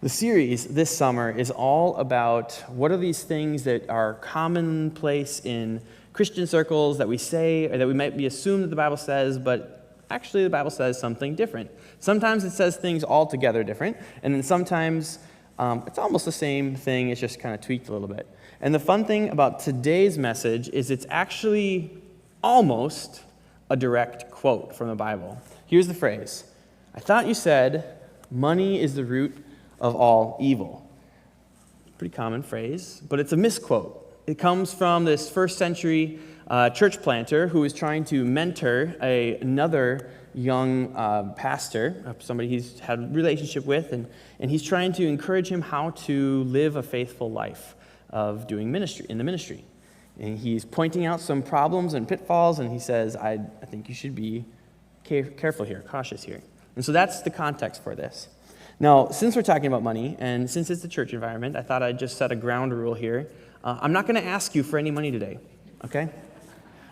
The series this summer is all about what are these things that are commonplace in Christian circles that we say, or that we might be assumed that the Bible says, but actually the Bible says something different. Sometimes it says things altogether different, and then sometimes it's almost the same thing, it's just kind of tweaked a little bit. And the fun thing about today's message is it's actually almost a direct quote from the Bible. Here's the phrase: "I thought you said money is the root of all evil." Pretty common phrase, but it's a misquote. It comes from this first century church planter who is trying to mentor another young pastor, somebody he's had a relationship with, and he's trying to encourage him how to live a faithful life of doing ministry, in the ministry. And he's pointing out some problems and pitfalls, and he says, I think you should be careful here, cautious here. And so that's the context for this. Now, since we're talking about money, and since it's a church environment, I thought I'd just set a ground rule here. I'm not going to ask you for any money today, okay?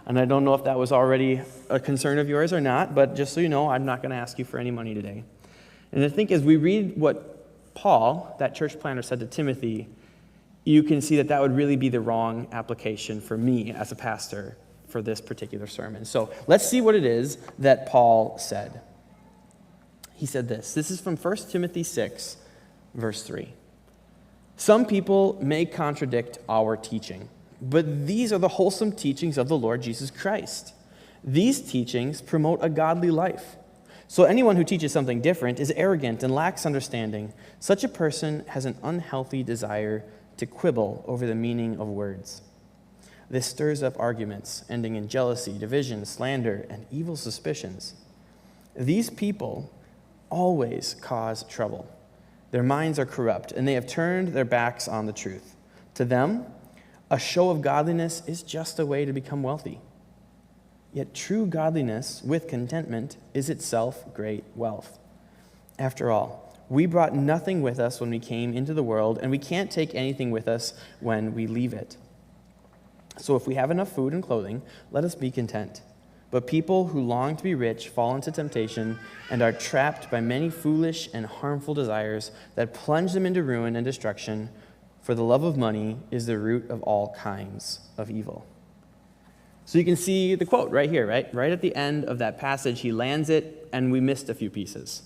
And I don't know if that was already a concern of yours or not, but just so you know, I'm not going to ask you for any money today. And I think as we read what Paul, that church planter, said to Timothy, you can see that that would really be the wrong application for me as a pastor for this particular sermon. So let's see what it is that Paul said. He said this. This is from 1 Timothy 6, verse 3. "Some people may contradict our teaching, but these are the wholesome teachings of the Lord Jesus Christ. These teachings promote a godly life. So anyone who teaches something different is arrogant and lacks understanding. Such a person has an unhealthy desire to quibble over the meaning of words. This stirs up arguments, ending in jealousy, division, slander, and evil suspicions. These people always cause trouble. Their minds are corrupt, and they have turned their backs on the truth. To them, a show of godliness is just a way to become wealthy. Yet true godliness with contentment is itself great wealth. After all, we brought nothing with us when we came into the world, and we can't take anything with us when we leave it. So if we have enough food and clothing, let us be content. But people who long to be rich fall into temptation and are trapped by many foolish and harmful desires that plunge them into ruin and destruction, for the love of money is the root of all kinds of evil." So you can see the quote right here, right? Right at the end of that passage, he lands it, and we missed a few pieces.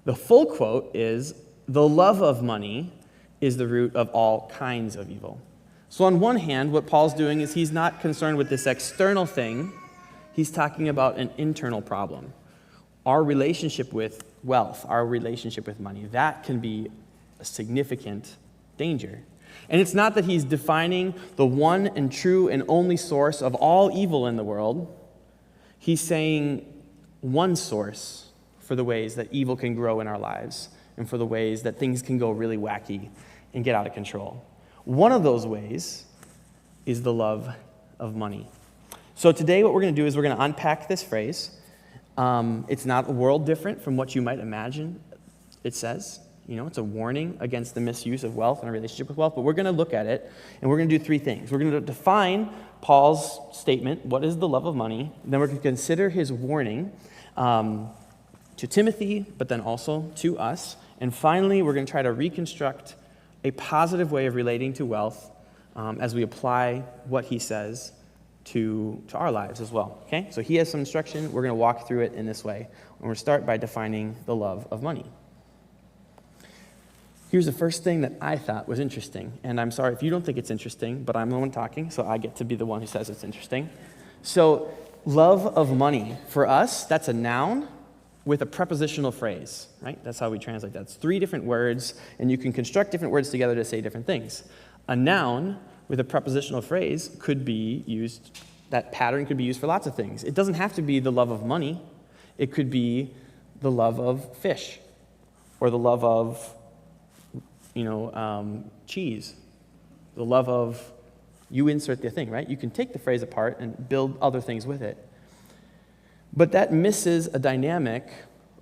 The full quote is, "The love of money is the root of all kinds of evil." So on one hand, what Paul's doing is he's not concerned with this external thing. He's talking about an internal problem. Our relationship with wealth, our relationship with money, that can be a significant danger. And it's not that he's defining the one and true and only source of all evil in the world. He's saying one source for the ways that evil can grow in our lives and for the ways that things can go really wacky and get out of control. One of those ways is the love of money. So today what we're going to do is we're going to unpack this phrase. It's not a world different from what you might imagine it says. You know, it's a warning against the misuse of wealth and a relationship with wealth, but we're going to look at it, and we're going to do three things. We're going to define Paul's statement, what is the love of money, then we're going to consider his warning to Timothy, but then also to us, and finally we're going to try to reconstruct a positive way of relating to wealth as we apply what he says to our lives as well. Okay? So he has some instruction. We're going to walk through it in this way. And we'll start by defining the love of money. Here's the first thing that I thought was interesting. And I'm sorry if you don't think it's interesting, but I'm the one talking, so I get to be the one who says it's interesting. So love of money, for us, that's a noun with a prepositional phrase, right? That's how we translate that. It's three different words, and you can construct different words together to say different things. A noun with a prepositional phrase could be used, that pattern could be used for lots of things. It doesn't have to be the love of money. It could be the love of fish or the love of, cheese, the love of, you insert the thing, right? You can take the phrase apart and build other things with it. But that misses a dynamic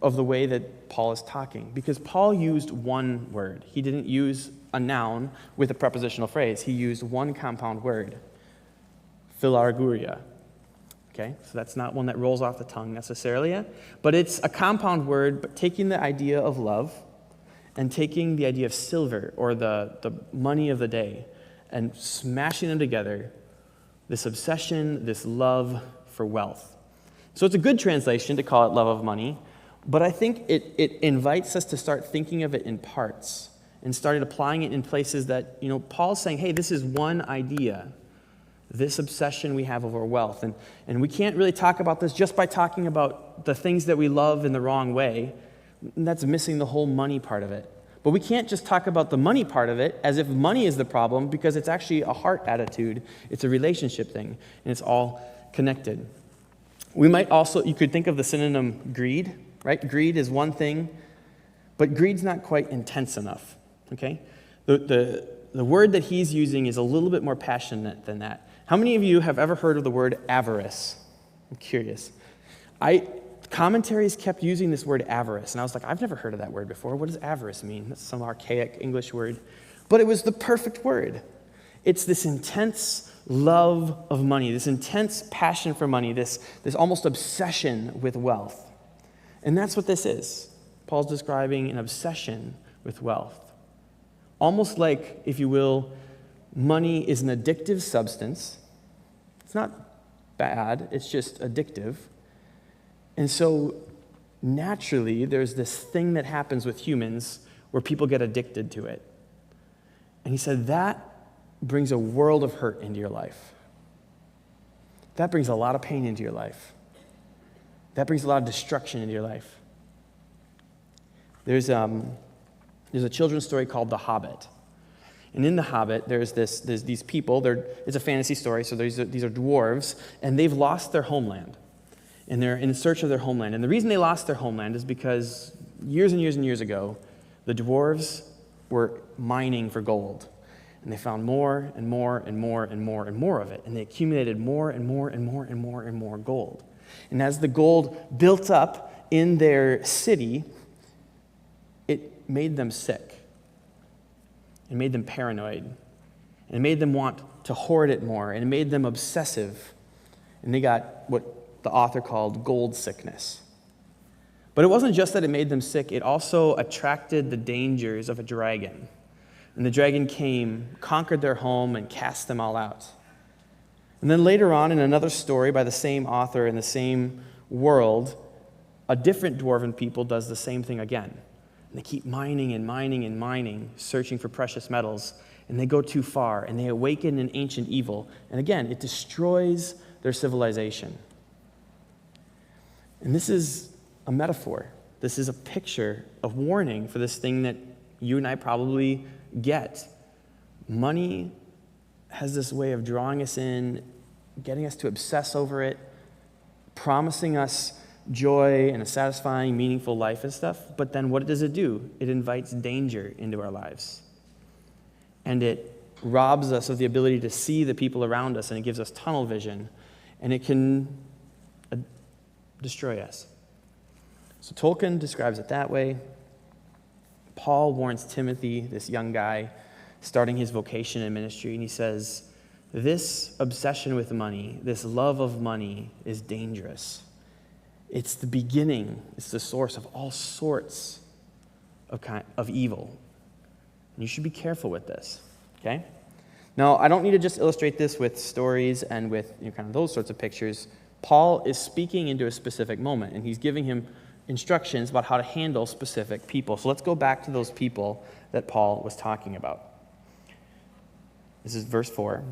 of the way that Paul is talking, because Paul used one word. He didn't use a noun with a prepositional phrase. He used one compound word, philarguria. Okay, so that's not one that rolls off the tongue necessarily, but it's a compound word, but taking the idea of love and taking the idea of silver or the money of the day and smashing them together, this obsession, this love for wealth. So it's a good translation to call it love of money, but I think it invites us to start thinking of it in parts and started applying it in places that, Paul's saying, hey, this is one idea, this obsession we have over wealth. And we can't really talk about this just by talking about the things that we love in the wrong way. That's missing the whole money part of it. But we can't just talk about the money part of it as if money is the problem, because it's actually a heart attitude. It's a relationship thing, and it's all connected. You could think of the synonym greed, right? Greed is one thing, but greed's not quite intense enough, okay? The word that he's using is a little bit more passionate than that. How many of you have ever heard of the word avarice? I'm curious. Commentaries kept using this word avarice, and I was like, I've never heard of that word before. What does avarice mean? That's some archaic English word. But it was the perfect word. It's this intense love of money, this intense passion for money, this almost obsession with wealth. And that's what this is. Paul's describing an obsession with wealth. Almost like, if you will, money is an addictive substance. It's not bad, it's just addictive. And so, naturally, there's this thing that happens with humans where people get addicted to it. And he said that brings a world of hurt into your life. That brings a lot of pain into your life. That brings a lot of destruction into your life. There's a children's story called The Hobbit. And in The Hobbit, there's these people. It's a fantasy story, so these are dwarves, and they've lost their homeland. And they're in search of their homeland. And the reason they lost their homeland is because years and years and years ago, the dwarves were mining for gold. And they found more and more and more and more and more of it. And they accumulated more and more and more and more and more gold. And as the gold built up in their city, it made them sick. It made them paranoid. And it made them want to hoard it more. And it made them obsessive. And they got what the author called gold sickness. But it wasn't just that it made them sick, it also attracted the dangers of a dragon. And the dragon came, conquered their home, and cast them all out. And then later on, in another story by the same author in the same world, a different dwarven people does the same thing again. And they keep mining and mining and mining, searching for precious metals, and they go too far, and they awaken an ancient evil. And again, it destroys their civilization. And this is a metaphor. This is a picture, a warning for this thing that you and I probably get. Money has this way of drawing us in, getting us to obsess over it, promising us joy and a satisfying, meaningful life and stuff. But then what does it do? It invites danger into our lives. And it robs us of the ability to see the people around us, and it gives us tunnel vision. And it can destroy us. So Tolkien describes it that way. Paul warns Timothy, this young guy, starting his vocation in ministry, and he says, this obsession with money, this love of money is dangerous. It's the beginning, it's the source of all sorts of evil. And you should be careful with this, okay? Now, I don't need to just illustrate this with stories and with kind of those sorts of pictures. Paul is speaking into a specific moment, and he's giving him instructions about how to handle specific people. So let's go back to those people that Paul was talking about. This is verse 4.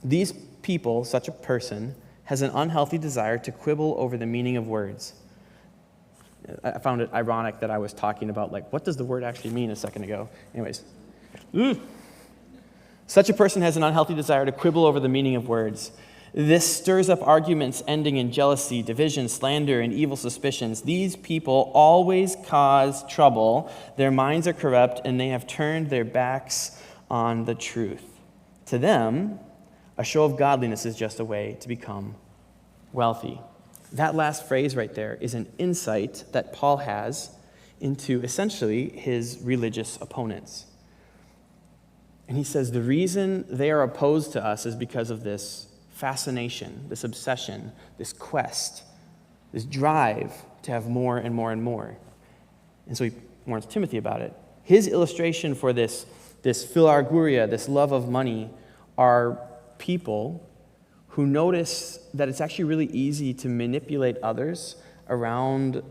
These people, such a person, has an unhealthy desire to quibble over the meaning of words. I found it ironic that I was talking about, what does the word actually mean a second ago? Anyways. Such a person has an unhealthy desire to quibble over the meaning of words. This stirs up arguments ending in jealousy, division, slander, and evil suspicions. These people always cause trouble. Their minds are corrupt, and they have turned their backs on the truth. To them, a show of godliness is just a way to become wealthy. That last phrase right there is an insight that Paul has into essentially his religious opponents. And he says the reason they are opposed to us is because of this fascination, this obsession, this quest, this drive to have more and more and more. And so he warns Timothy about it. His illustration for this philarguria, this love of money, are people who notice that it's actually really easy to manipulate others around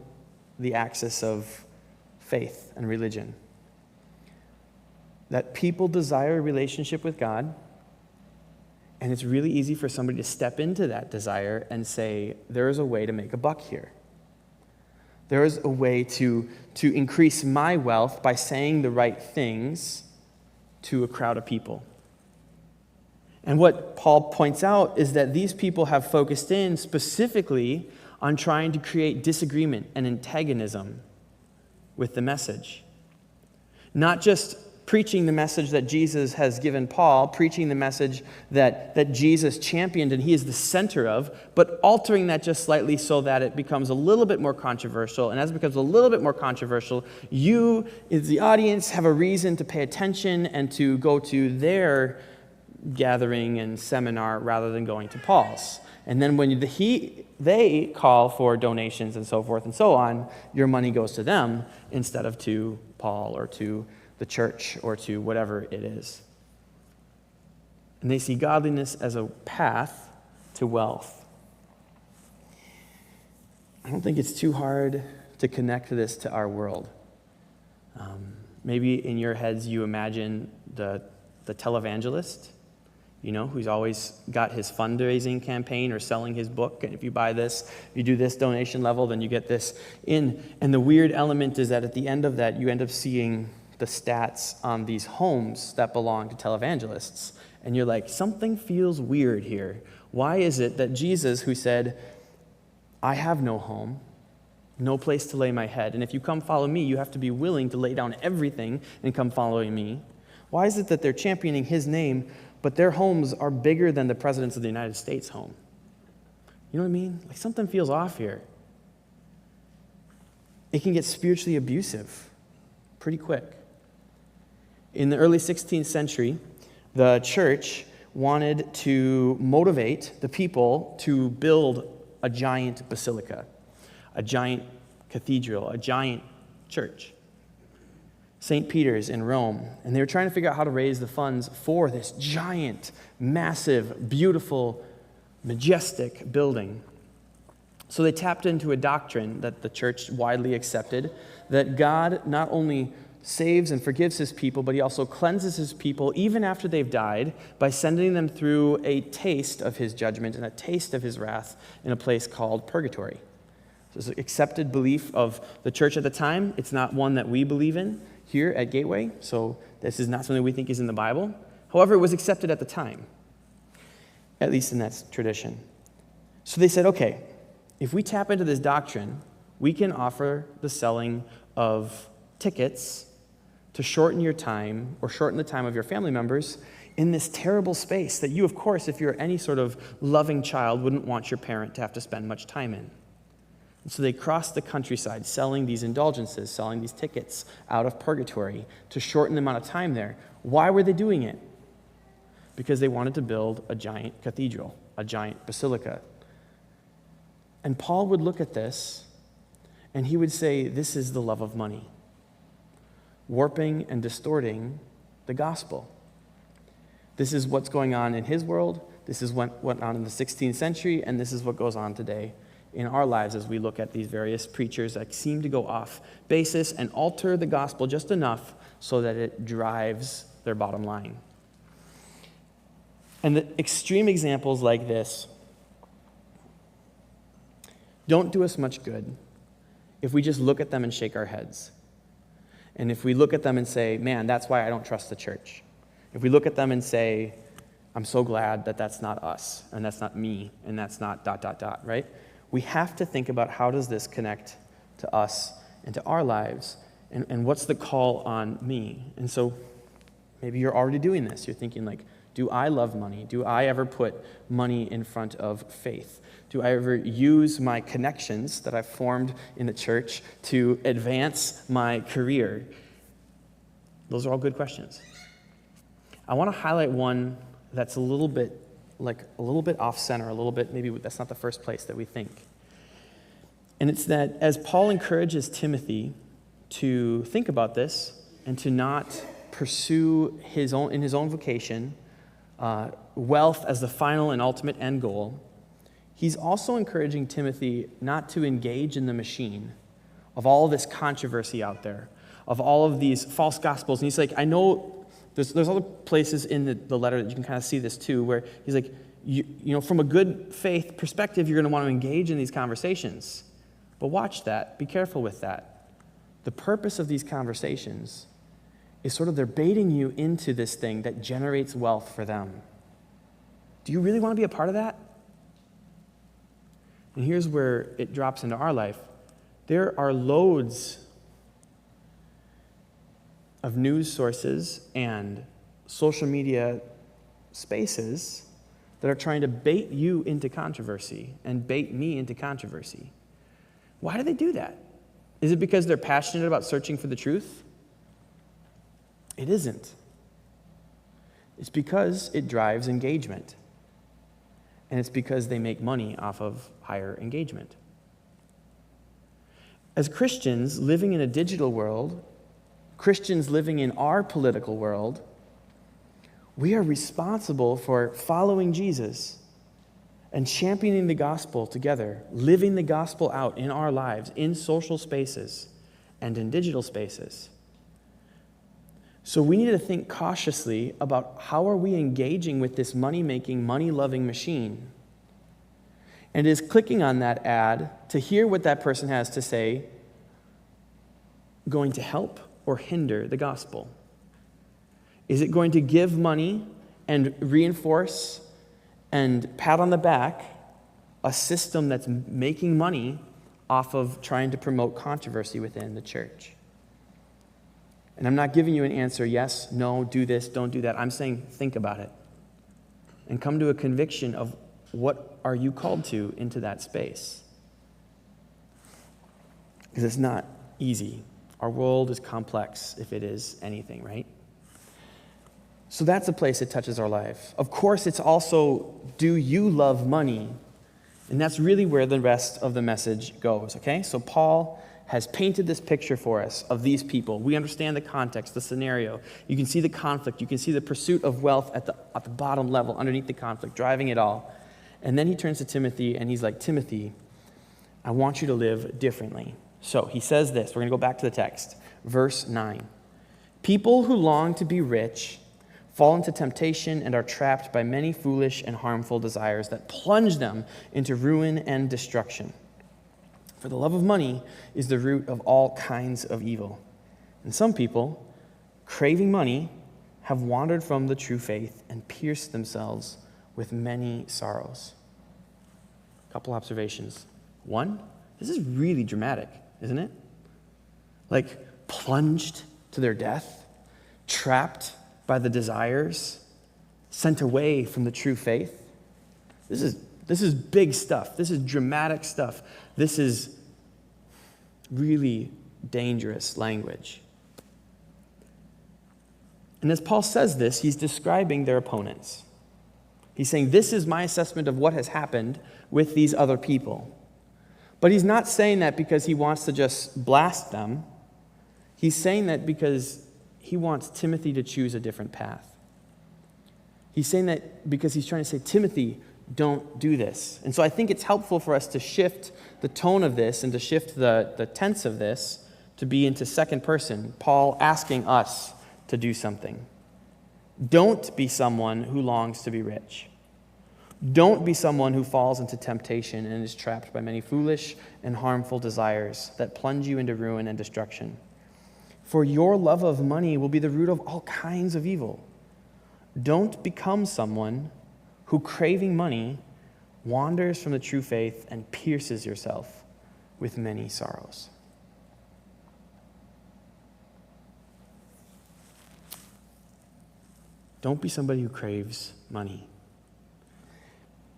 the axis of faith and religion. That people desire a relationship with God, and it's really easy for somebody to step into that desire and say, there is a way to make a buck here. There is a way to increase my wealth by saying the right things to a crowd of people. And what Paul points out is that these people have focused in specifically on trying to create disagreement and antagonism with the message. Not just preaching the message that Jesus has given Paul, preaching the message that Jesus championed and he is the center of, but altering that just slightly so that it becomes a little bit more controversial. And as it becomes a little bit more controversial, you, as the audience, have a reason to pay attention and to go to their gathering and seminar rather than going to Paul's. And then when they call for donations and so forth and so on, your money goes to them instead of to Paul or to the church or to whatever it is. And they see godliness as a path to wealth. I don't think it's too hard to connect this to our world. Maybe in your heads you imagine the televangelist, who's always got his fundraising campaign or selling his book. And if you buy this, if you do this donation level, then you get this in. And the weird element is that at the end of that, you end up seeing the stats on these homes that belong to televangelists. And you're like, something feels weird here. Why is it that Jesus, who said, I have no home, no place to lay my head, and if you come follow me, you have to be willing to lay down everything and come following me. Why is it that they're championing his name, but their homes are bigger than the presidents of the United States' home? You know what I mean? Like something feels off here. It can get spiritually abusive pretty quick. In the early 16th century, the church wanted to motivate the people to build a giant basilica, a giant cathedral, a giant church. St. Peter's in Rome, and they were trying to figure out how to raise the funds for this giant, massive, beautiful, majestic building. So they tapped into a doctrine that the church widely accepted, that God not only saves and forgives his people, but he also cleanses his people even after they've died by sending them through a taste of his judgment and a taste of his wrath in a place called purgatory. So it's an accepted belief of the church at the time. It's not one that we believe in here at Gateway, so this is not something we think is in the Bible. However, it was accepted at the time, at least in that tradition. So they said, okay, if we tap into this doctrine, we can offer the selling of tickets to shorten your time or shorten the time of your family members in this terrible space that you, of course, if you're any sort of loving child, wouldn't want your parent to have to spend much time in. And so they crossed the countryside selling these indulgences, selling these tickets out of purgatory to shorten the amount of time there. Why were they doing it? Because they wanted to build a giant cathedral, a giant basilica. And Paul would look at this and he would say, this is the love of money, warping and distorting the gospel. This is what's going on in his world. This is what went on in the 16th century, and this is what goes on today in our lives as we look at these various preachers that seem to go off basis and alter the gospel just enough so that it drives their bottom line. And the extreme examples like this don't do us much good if we just look at them and shake our heads. And if we look at them and say, man, that's why I don't trust the church. If we look at them and say, I'm so glad that that's not us, and that's not me, and that's not ... right? We have to think about how does this connect to us and to our lives, and what's the call on me? And so maybe you're already doing this. You're thinking like, do I love money? Do I ever put money in front of faith? Do I ever use my connections that I've formed in the church to advance my career? Those are all good questions. I want to highlight one that's a little bit off center, a little bit, maybe that's not the first place that we think. And it's that as Paul encourages Timothy to think about this and to not pursue in his own vocation wealth as the final and ultimate end goal, he's also encouraging Timothy not to engage in the machine of all this controversy out there, of all of these false gospels. And he's like, I know there's other places in the letter that you can kind of see this too, where he's like, you know, from a good faith perspective, you're going to want to engage in these conversations. But watch that. Be careful with that. The purpose of these conversations is sort of they're baiting you into this thing that generates wealth for them. Do you really want to be a part of that? And here's where it drops into our life. There are loads of news sources and social media spaces that are trying to bait you into controversy and bait me into controversy. Why do they do that? Is it because they're passionate about searching for the truth? It isn't. It's because it drives engagement. And it's because they make money off of higher engagement. As Christians living in a digital world, Christians living in our political world, we are responsible for following Jesus and championing the gospel together, living the gospel out in our lives, in social spaces and in digital spaces. So we need to think cautiously about how are we engaging with this money-making, money-loving machine. And is clicking on that ad to hear what that person has to say going to help or hinder the gospel? Is it going to give money and reinforce and pat on the back a system that's making money off of trying to promote controversy within the church? And I'm not giving you an answer, yes, no, do this, don't do that. I'm saying think about it and come to a conviction of what are you called to into that space. Because it's not easy. Our world is complex, if it is anything, right? So that's a place that touches our life. Of course, it's also, do you love money? And that's really where the rest of the message goes, okay? So Paul has painted this picture for us of these people. We understand the context, the scenario. You can see the conflict. You can see the pursuit of wealth at the bottom level, underneath the conflict, driving it all. And then he turns to Timothy, and he's like, Timothy, I want you to live differently. So he says this. We're going to go back to the text. Verse 9. People who long to be rich fall into temptation and are trapped by many foolish and harmful desires that plunge them into ruin and destruction. For the love of money is the root of all kinds of evil. And some people, craving money, have wandered from the true faith and pierced themselves with many sorrows. A couple observations. One, this is really dramatic, isn't it? Like plunged to their death, trapped by the desires, sent away from the true faith. This is big stuff. This is dramatic stuff. This is really dangerous language. And as Paul says this, he's describing their opponents. He's saying, this is my assessment of what has happened with these other people. But he's not saying that because he wants to just blast them. He's saying that because he wants Timothy to choose a different path. He's saying that because he's trying to say, Timothy, don't do this. And so I think it's helpful for us to shift the tone of this and to shift the tense of this to be into second person, Paul asking us to do something. Don't be someone who longs to be rich. Don't be someone who falls into temptation and is trapped by many foolish and harmful desires that plunge you into ruin and destruction. For your love of money will be the root of all kinds of evil. Don't become someone who, craving money, wanders from the true faith and pierces yourself with many sorrows. Don't be somebody who craves money.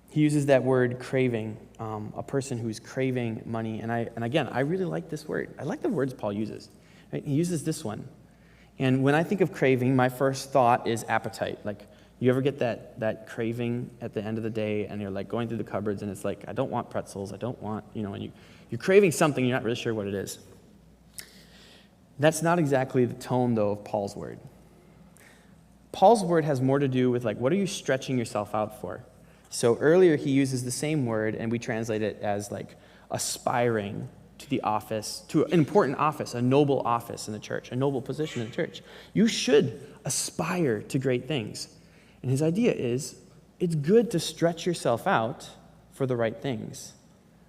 He uses that word craving, a person who's craving money. And again, I really like this word. I like the words Paul uses. Right? He uses this one. And when I think of craving, my first thought is appetite. Like, you ever get that craving at the end of the day and you're like going through the cupboards and it's like, I don't want pretzels, I don't want, and you're craving something, you're not really sure what it is. That's not exactly the tone, though, of Paul's word. Paul's word has more to do with, like, what are you stretching yourself out for? So earlier he uses the same word, and we translate it as, like, aspiring to the office, to an important office, a noble office in the church, a noble position in the church. You should aspire to great things. And his idea is, it's good to stretch yourself out for the right things.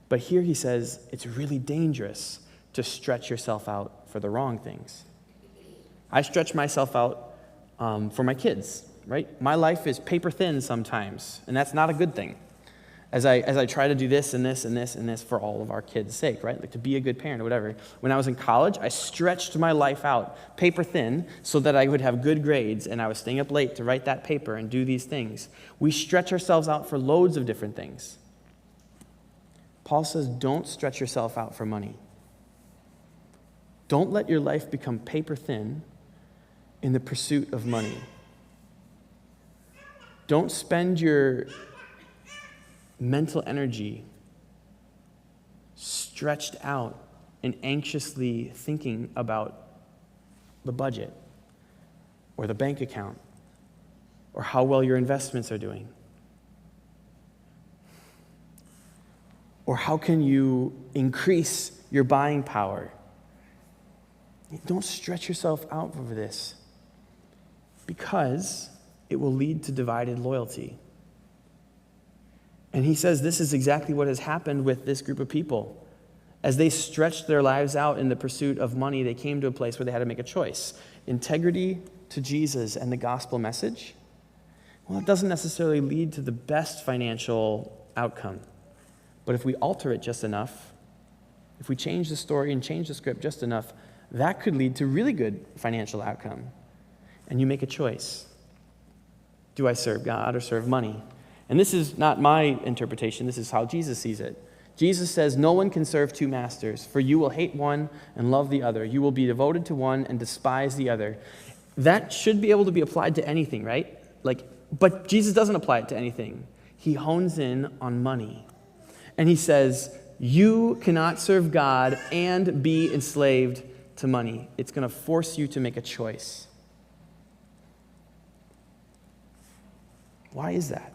But here he says it's really dangerous to stretch yourself out for the wrong things. I stretch myself out for my kids, right? My life is paper thin sometimes, and that's not a good thing. As I try to do this and this and this and this for all of our kids' sake, right? Like to be a good parent or whatever. When I was in college, I stretched my life out paper thin so that I would have good grades, and I was staying up late to write that paper and do these things. We stretch ourselves out for loads of different things. Paul says, don't stretch yourself out for money. Don't let your life become paper thin in the pursuit of money. Don't spend your mental energy stretched out and anxiously thinking about the budget or the bank account or how well your investments are doing. Or how can you increase your buying power? Don't stretch yourself out over this, because it will lead to divided loyalty. And he says this is exactly what has happened with this group of people. As they stretched their lives out in the pursuit of money, they came to a place where they had to make a choice. Integrity to Jesus and the gospel message, well, it doesn't necessarily lead to the best financial outcome. But if we alter it just enough, if we change the story and change the script just enough, that could lead to really good financial outcome. And you make a choice. Do I serve God or serve money? And this is not my interpretation. This is how Jesus sees it. Jesus says, no one can serve two masters, for you will hate one and love the other. You will be devoted to one and despise the other. That should be able to be applied to anything, right? But Jesus doesn't apply it to anything. He hones in on money. And he says, you cannot serve God and be enslaved to money. It's going to force you to make a choice. Why is that?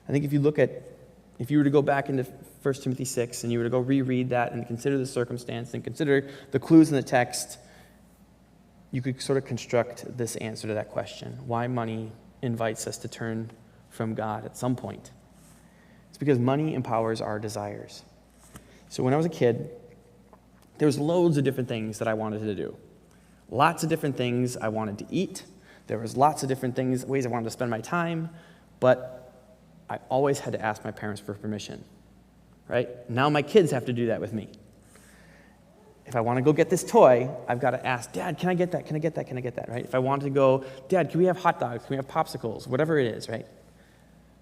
I think if you were to go back into 1 Timothy 6 and you were to go reread that and consider the circumstance and consider the clues in the text, you could sort of construct this answer to that question. Why money invites us to turn from God at some point. It's because money empowers our desires. So when I was a kid, there was loads of different things that I wanted to do. Lots of different things I wanted to eat. There was lots of different ways I wanted to spend my time, but I always had to ask my parents for permission, right? Now my kids have to do that with me. If I want to go get this toy, I've got to ask, Dad, can I get that? Can I get that? Can I get that, right? If I want to go, Dad, can we have hot dogs? Can we have popsicles? Whatever it is, right?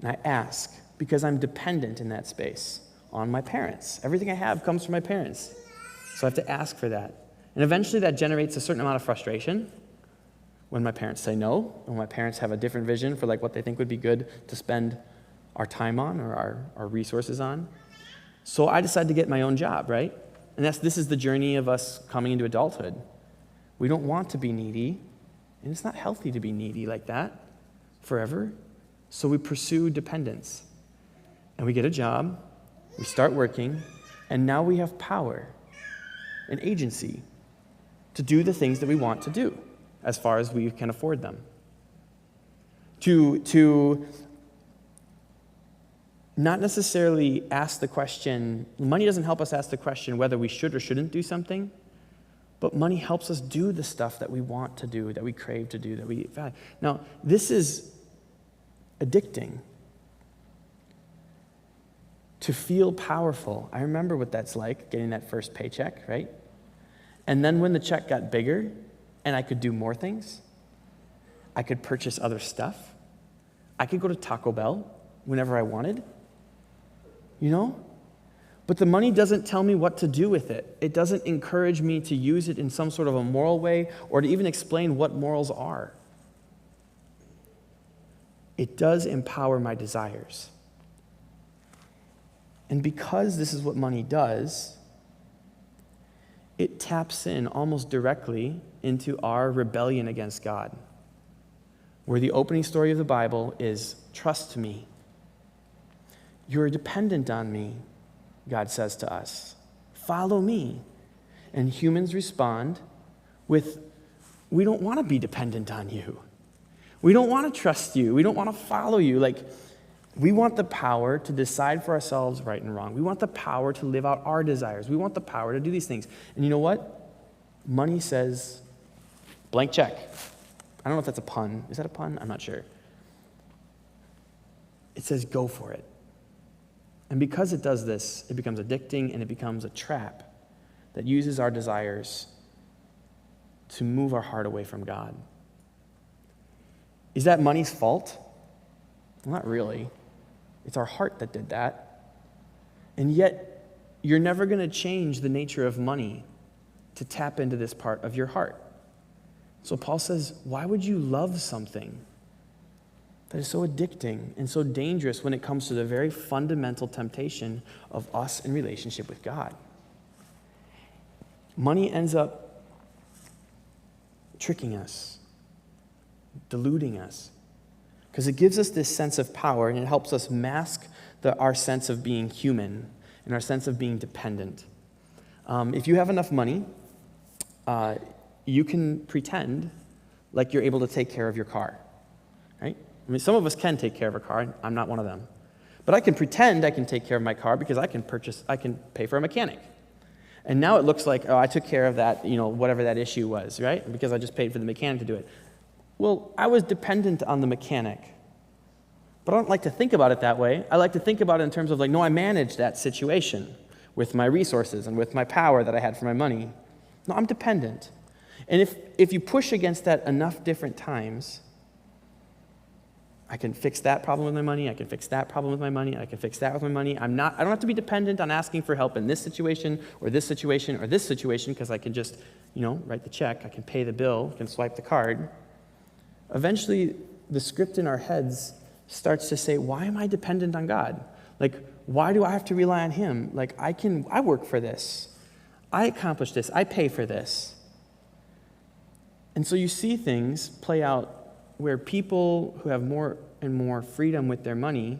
And I ask because I'm dependent in that space on my parents. Everything I have comes from my parents. So I have to ask for that. And eventually that generates a certain amount of frustration when my parents say no, when my parents have a different vision for what they think would be good to spend our time on or our resources on. So I decided to get my own job, right? And this is the journey of us coming into adulthood. We don't want to be needy, and it's not healthy to be needy like that forever. So we pursue dependence. And we get a job, we start working, and now we have power and agency to do the things that we want to do as far as we can afford them. To not necessarily ask the question, money doesn't help us ask the question whether we should or shouldn't do something, but money helps us do the stuff that we want to do, that we crave to do, that we value. Now, this is addicting. To feel powerful. I remember what that's like, getting that first paycheck, right? And then when the check got bigger and I could do more things, I could purchase other stuff. I could go to Taco Bell whenever I wanted, But the money doesn't tell me what to do with it. It doesn't encourage me to use it in some sort of a moral way or to even explain what morals are. It does empower my desires. And because this is what money does, it taps in almost directly into our rebellion against God, where the opening story of the Bible is, trust me. You're dependent on me, God says to us. Follow me. And humans respond with, we don't want to be dependent on you. We don't want to trust you. We don't want to follow you. We want the power to decide for ourselves right and wrong. We want the power to live out our desires. We want the power to do these things. And you know what? Money says, blank check. I don't know if that's a pun. Is that a pun? I'm not sure. It says, go for it. And because it does this, it becomes addicting and it becomes a trap that uses our desires to move our heart away from God. Is that money's fault? Well, not really. It's our heart that did that. And yet, you're never going to change the nature of money to tap into this part of your heart. So Paul says, why would you love something that is so addicting and so dangerous when it comes to the very fundamental temptation of us in relationship with God? Money ends up tricking us, deluding us, because it gives us this sense of power and it helps us mask our sense of being human and our sense of being dependent. If you have enough money, you can pretend like you're able to take care of your car, right? I mean, some of us can take care of a car. I'm not one of them. But I can pretend I can take care of my car because I can pay for a mechanic. And now it looks like, oh, I took care of that, whatever that issue was, right? Because I just paid for the mechanic to do it. Well, I was dependent on the mechanic. But I don't like to think about it that way. I like to think about it in terms of no, I managed that situation with my resources and with my power that I had for my money. No, I'm dependent. And if you push against that enough different times, I can fix that problem with my money, I can fix that problem with my money, I can fix that with my money. I don't have to be dependent on asking for help in this situation or this situation or this situation because I can just, write the check, I can pay the bill, I can swipe the card. Eventually, the script in our heads starts to say, why am I dependent on God? Why do I have to rely on Him? I work for this. I accomplish this. I pay for this. And so you see things play out where people who have more and more freedom with their money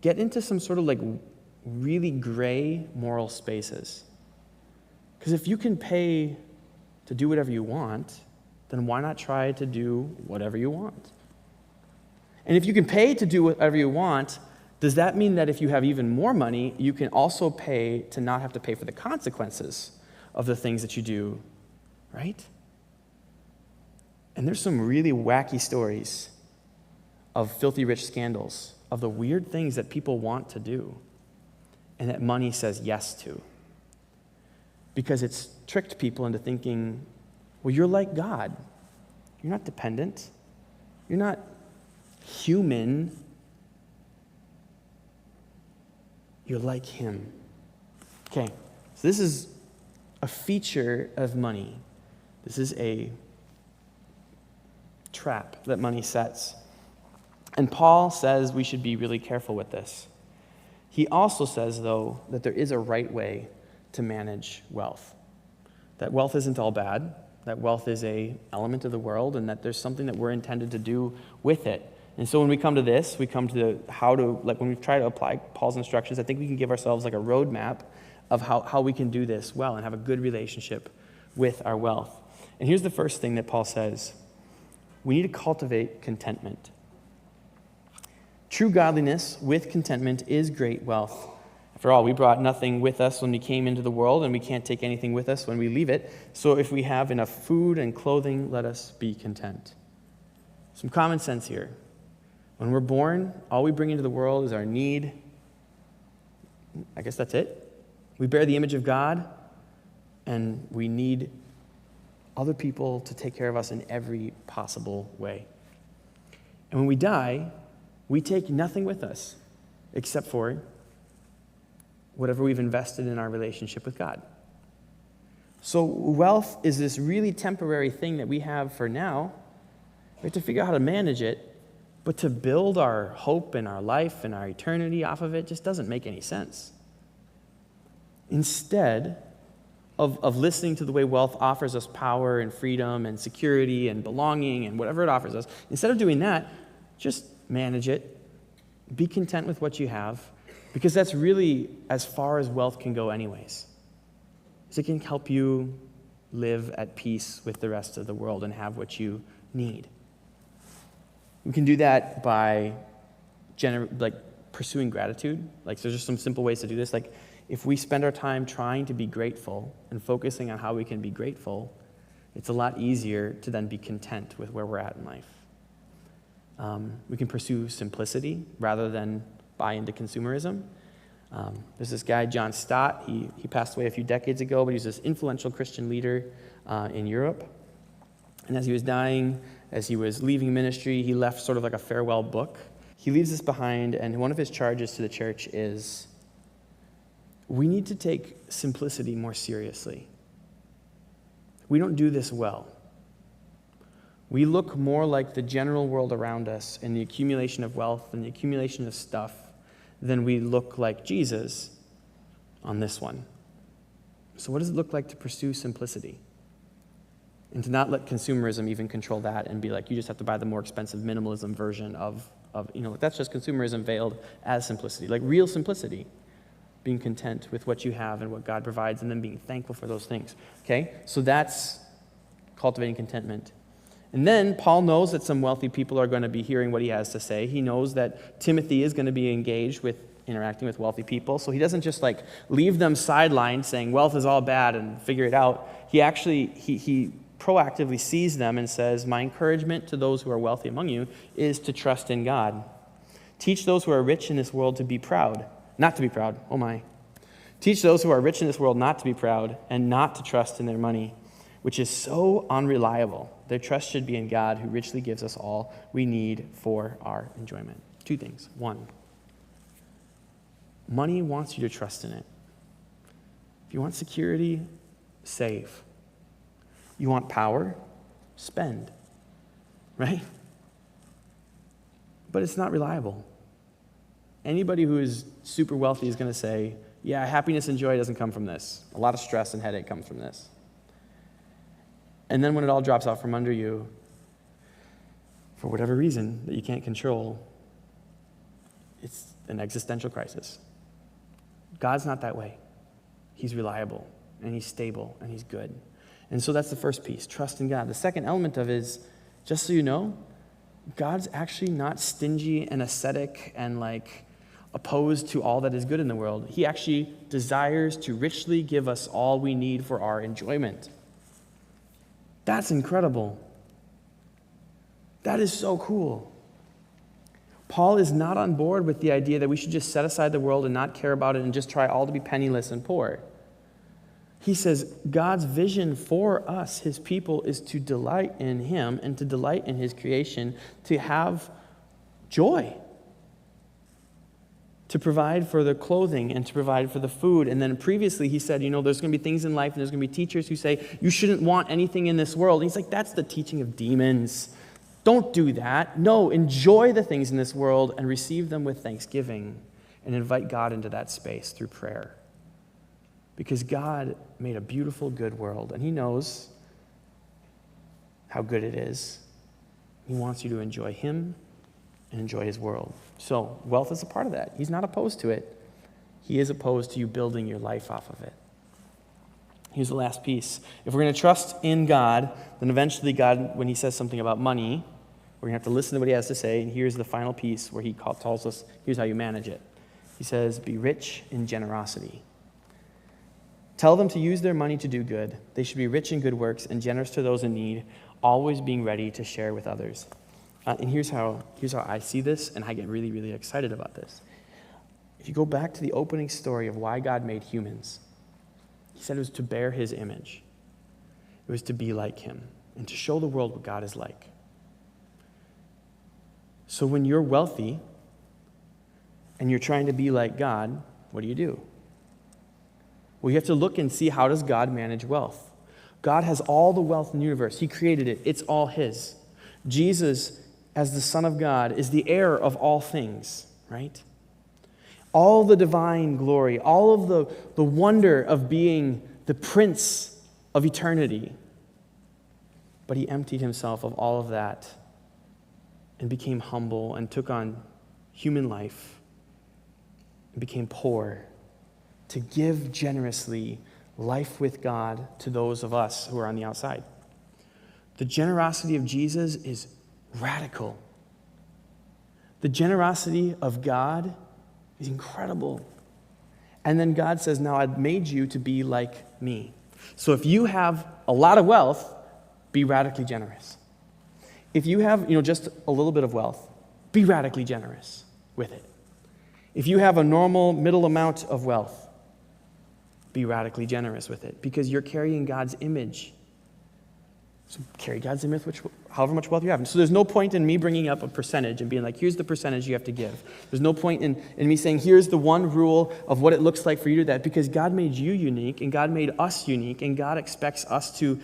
get into some sort of really gray moral spaces. Because if you can pay to do whatever you want, then why not try to do whatever you want? And if you can pay to do whatever you want, does that mean that if you have even more money, you can also pay to not have to pay for the consequences of the things that you do, right? And there's some really wacky stories of filthy rich scandals, of the weird things that people want to do and that money says yes to. Because it's tricked people into thinking, well, you're like God. You're not dependent. You're not human. You're like Him. Okay, so this is a feature of money. This is a trap that money sets. And Paul says we should be really careful with this. He also says, though, that there is a right way to manage wealth. That wealth isn't all bad, that wealth is an element of the world, and that there's something that we're intended to do with it. And so when we come to this, we come to how to, when we try to apply Paul's instructions, I think we can give ourselves a roadmap of how we can do this well and have a good relationship with our wealth. And here's the first thing that Paul says. We need to cultivate contentment. True godliness with contentment is great wealth. After all, we brought nothing with us when we came into the world, and we can't take anything with us when we leave it. So if we have enough food and clothing, let us be content. Some common sense here. When we're born, all we bring into the world is our need. I guess that's it. We bear the image of God, and we need other people to take care of us in every possible way. And when we die, we take nothing with us except for whatever we've invested in our relationship with God. So wealth is this really temporary thing that we have for now. We have to figure out how to manage it, but to build our hope and our life and our eternity off of it just doesn't make any sense. Instead, of listening to the way wealth offers us power and freedom and security and belonging and whatever it offers us, instead of doing that, just manage it. Be content with what you have, because that's really as far as wealth can go anyways. So it can help you live at peace with the rest of the world and have what you need. We can do that by pursuing gratitude. Like, there's just some simple ways to do this. Like, if we spend our time trying to be grateful and focusing on how we can be grateful, it's a lot easier to then be content with where we're at in life. We can pursue simplicity rather than buy into consumerism. There's this guy, John Stott. He passed away a few decades ago, but he was this influential Christian leader in Europe. And as he was dying, as he was leaving ministry, he left sort of like a farewell book. He leaves this behind, and one of his charges to the church is, we need to take simplicity more seriously. We don't do this well. We look more like the general world around us in the accumulation of wealth and the accumulation of stuff than we look like Jesus on this one. So what does it look like to pursue simplicity? And to not let consumerism even control that and be like, you just have to buy the more expensive minimalism version of that's just consumerism veiled as simplicity. Like real simplicity. Being content with what you have and what God provides, and then being thankful for those things. Okay? So that's cultivating contentment. And then Paul knows that some wealthy people are going to be hearing what he has to say. He knows that Timothy is going to be engaged with interacting with wealthy people. So he doesn't just leave them sidelined saying wealth is all bad and figure it out. He actually, he proactively sees them and says, my encouragement to those who are wealthy among you is to trust in God. Teach those who are rich in this world to be proud. Not to be proud. Oh my. Teach those who are rich in this world not to be proud and not to trust in their money, which is so unreliable. Their trust should be in God, who richly gives us all we need for our enjoyment. Two things. One, money wants you to trust in it. If you want security, save. You want power, spend. Right? But it's not reliable. Anybody who is super wealthy is going to say, yeah, happiness and joy doesn't come from this. A lot of stress and headache comes from this. And then when it all drops out from under you, for whatever reason that you can't control, it's an existential crisis. God's not that way. He's reliable, and he's stable, and he's good. And so that's the first piece, trust in God. The second element of it is, just so you know, God's actually not stingy and ascetic and opposed to all that is good in the world. He actually desires to richly give us all we need for our enjoyment. That's incredible. That is so cool. Paul is not on board with the idea that we should just set aside the world and not care about it and just try all to be penniless and poor. He says God's vision for us, his people, is to delight in him and to delight in his creation, to have joy, to provide for the clothing and to provide for the food. And then previously he said, there's going to be things in life and there's going to be teachers who say, you shouldn't want anything in this world. And he's like, that's the teaching of demons. Don't do that. No, enjoy the things in this world and receive them with thanksgiving and invite God into that space through prayer. Because God made a beautiful, good world, and he knows how good it is. He wants you to enjoy him and enjoy his world. So wealth is a part of that. He's not opposed to it. He is opposed to you building your life off of it. Here's the last piece. If we're going to trust in God, then eventually God, when he says something about money, we're going to have to listen to what he has to say. And here's the final piece where he tells us, here's how you manage it. He says, be rich in generosity. Tell them to use their money to do good. They should be rich in good works and generous to those in need, always being ready to share with others. And here's how I see this, and I get really, really excited about this. If you go back to the opening story of why God made humans, he said it was to bear his image. It was to be like him and to show the world what God is like. So when you're wealthy and you're trying to be like God, what do? Well, you have to look and see, how does God manage wealth? God has all the wealth in the universe. He created it. It's all his. Jesus, as the Son of God, is the heir of all things, right? All the divine glory, all of the wonder of being the Prince of eternity. But he emptied himself of all of that and became humble and took on human life and became poor to give generously life with God to those of us who are on the outside. The generosity of Jesus is radical. The generosity of God is incredible. And then God says, now I've made you to be like me. So if you have a lot of wealth, be radically generous. If you have, just a little bit of wealth, be radically generous with it. If you have a normal middle amount of wealth, be radically generous with it because you're carrying God's image. So carry God's image, however much wealth you have. So there's no point in me bringing up a percentage and being like, here's the percentage you have to give. There's no point in me saying, here's the one rule of what it looks like for you to do that, because God made you unique and God made us unique, and God expects us to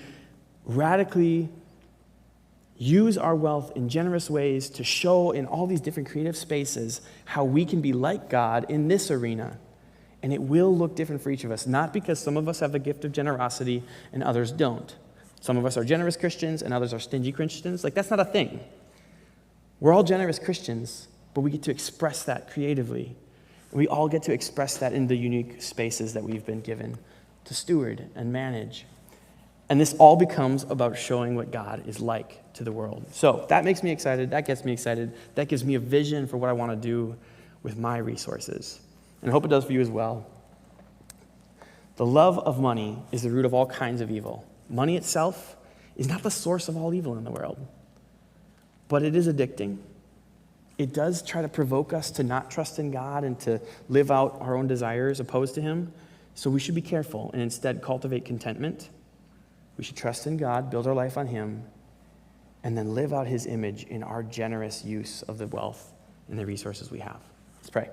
radically use our wealth in generous ways to show in all these different creative spaces how we can be like God in this arena. And it will look different for each of us, not because some of us have the gift of generosity and others don't. Some of us are generous Christians and others are stingy Christians. Like, that's not a thing. We're all generous Christians, but we get to express that creatively. We all get to express that in the unique spaces that we've been given to steward and manage. And this all becomes about showing what God is like to the world. So that makes me excited. That gets me excited. That gives me a vision for what I want to do with my resources. And I hope it does for you as well. The love of money is the root of all kinds of evil. Money itself is not the source of all evil in the world, but it is addicting. It does try to provoke us to not trust in God and to live out our own desires opposed to Him. So we should be careful and instead cultivate contentment. We should trust in God, build our life on Him, and then live out His image in our generous use of the wealth and the resources we have. Let's pray.